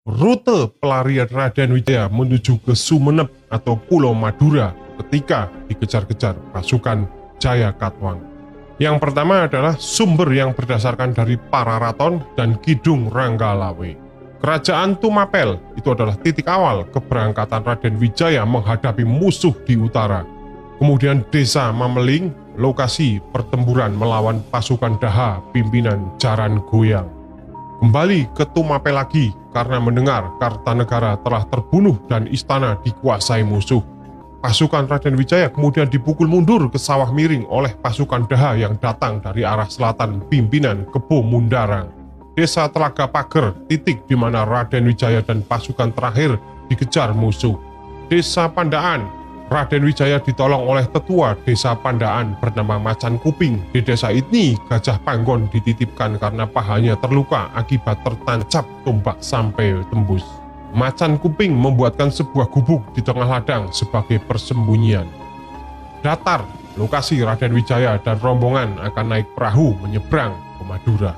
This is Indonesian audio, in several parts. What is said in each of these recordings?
Rute pelarian Raden Wijaya menuju ke Sumeneb atau Pulau Madura ketika dikejar-kejar pasukan Jayakatwang. Yang pertama adalah sumber yang berdasarkan dari Pararaton dan Kidung Ranggalawe. Kerajaan Tumapel itu adalah titik awal keberangkatan Raden Wijaya menghadapi musuh di utara. Kemudian Desa Mameling, lokasi pertempuran melawan pasukan Daha pimpinan Jaran Goyang. Kembali ke Tumapel lagi karena mendengar Kartanegara telah terbunuh dan istana dikuasai musuh. Pasukan Raden Wijaya kemudian dipukul mundur ke Sawah Miring oleh pasukan Daha yang datang dari arah selatan pimpinan Kebo Mundarang. Desa Telaga Pager, titik di mana Raden Wijaya dan pasukan terakhir dikejar musuh. Desa Pandaan, Raden Wijaya ditolong oleh tetua desa Pandaan bernama Macan Kuping. Di desa ini Gajah Panggon dititipkan karena pahanya terluka akibat tertancap tombak sampai tembus. Macan Kuping membuatkan sebuah gubuk di tengah ladang sebagai persembunyian. Datar, lokasi Raden Wijaya dan rombongan akan naik perahu menyeberang ke Madura.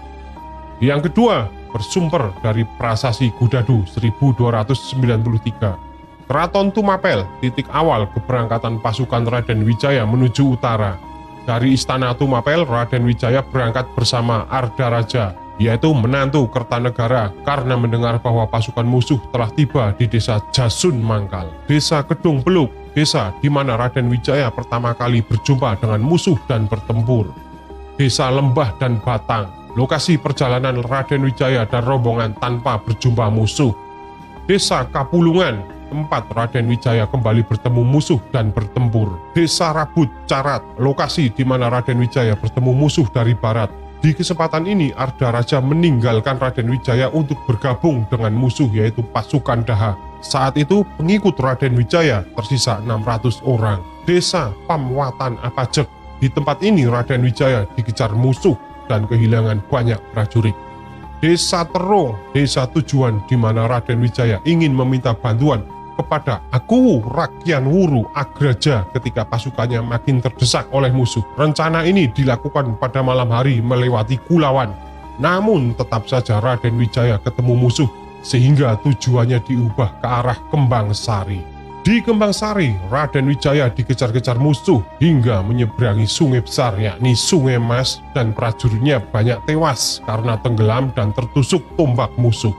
Yang kedua, bersumber dari Prasasti Gudadu 1293. Keraton Tumapel, titik awal keberangkatan pasukan Raden Wijaya menuju utara. Dari istana Tumapel, Raden Wijaya berangkat bersama Arda Raja, yaitu menantu Kertanegara, karena mendengar bahwa pasukan musuh telah tiba di desa Jasun Mangkal. Desa Kedung Peluk, desa di mana Raden Wijaya pertama kali berjumpa dengan musuh dan bertempur. Desa Lembah dan Batang, lokasi perjalanan Raden Wijaya dan rombongan tanpa berjumpa musuh. Desa Kapulungan, tempat Raden Wijaya kembali bertemu musuh dan bertempur. Desa Rabut Carat, lokasi di mana Raden Wijaya bertemu musuh dari barat. Di kesempatan ini Arda Raja meninggalkan Raden Wijaya untuk bergabung dengan musuh yaitu pasukan Daha. Saat itu pengikut Raden Wijaya tersisa 600 orang. Desa Pamwatan Apajek, di tempat ini Raden Wijaya dikejar musuh dan kehilangan banyak prajurit. Desa Terong, desa tujuan di mana Raden Wijaya ingin meminta bantuan kepada Akuwu Rakyan Wuru Agraja ketika pasukannya makin terdesak oleh musuh. Rencana ini dilakukan pada malam hari melewati Kulawan. Namun tetap saja Raden Wijaya ketemu musuh sehingga tujuannya diubah ke arah Kembang Sari. Di Kembang Sari, Raden Wijaya dikejar-kejar musuh hingga menyeberangi sungai besar yakni Sungai Mas, dan prajuritnya banyak tewas karena tenggelam dan tertusuk tombak musuh.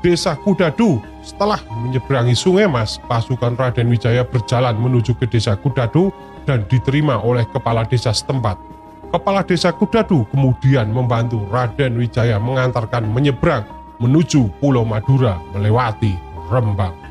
Desa Kudadu, setelah menyeberangi Sungai Mas, pasukan Raden Wijaya berjalan menuju ke desa Kudadu dan diterima oleh kepala desa setempat. Kepala desa Kudadu kemudian membantu Raden Wijaya mengantarkan menyeberang menuju Pulau Madura melewati Rembang.